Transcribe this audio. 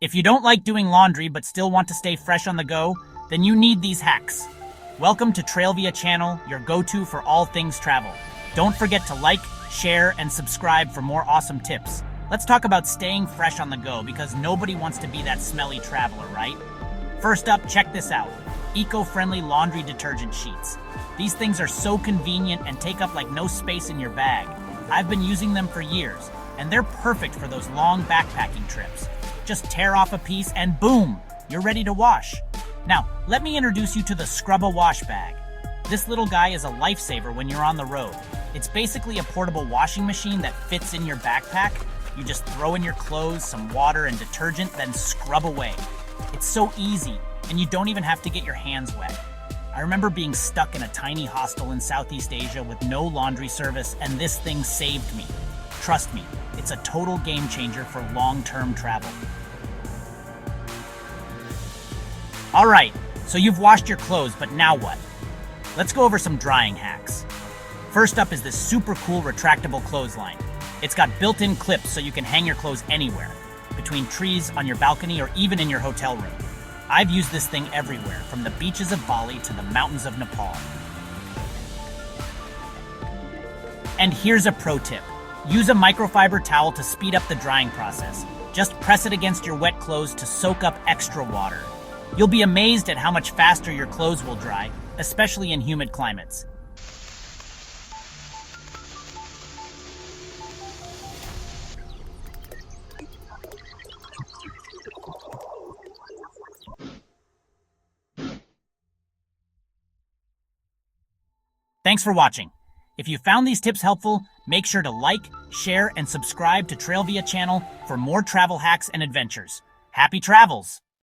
If you don't like doing laundry but still want to stay fresh on the go, then you need these hacks. Welcome to Trailvia channel, your go-to for all things travel. Don't forget to like, share, and subscribe for more awesome tips. Let's talk about staying fresh on the go because nobody wants to be that smelly traveler, right? First up, check this out. Eco-friendly laundry detergent sheets. These things are so convenient and take up like no space in your bag. I've been using them for years, and they're perfect for those long backpacking trips. Just tear off a piece and boom, you're ready to wash. Now, let me introduce you to the Scrub-A-Wash bag. This little guy is a lifesaver when you're on the road. It's basically a portable washing machine that fits in your backpack. You just throw in your clothes, some water and detergent, then scrub away. It's so easy, and you don't even have to get your hands wet. I remember being stuck in a tiny hostel in Southeast Asia with no laundry service, and this thing saved me. Trust me, it's a total game changer for long-term travel. All right, so you've washed your clothes, but now what? Let's go over some drying hacks. First up is this super cool retractable clothesline. It's got built-in clips so you can hang your clothes anywhere, between trees, on your balcony, or even in your hotel room. I've used this thing everywhere, from the beaches of Bali to the mountains of Nepal. And here's a pro tip. Use a microfiber towel to speed up the drying process. Just press it against your wet clothes to soak up extra water. You'll be amazed at how much faster your clothes will dry, especially in humid climates. Thanks for watching. If you found these tips helpful, make sure to like, share, and subscribe to Trailvia channel for more travel hacks and adventures. Happy travels!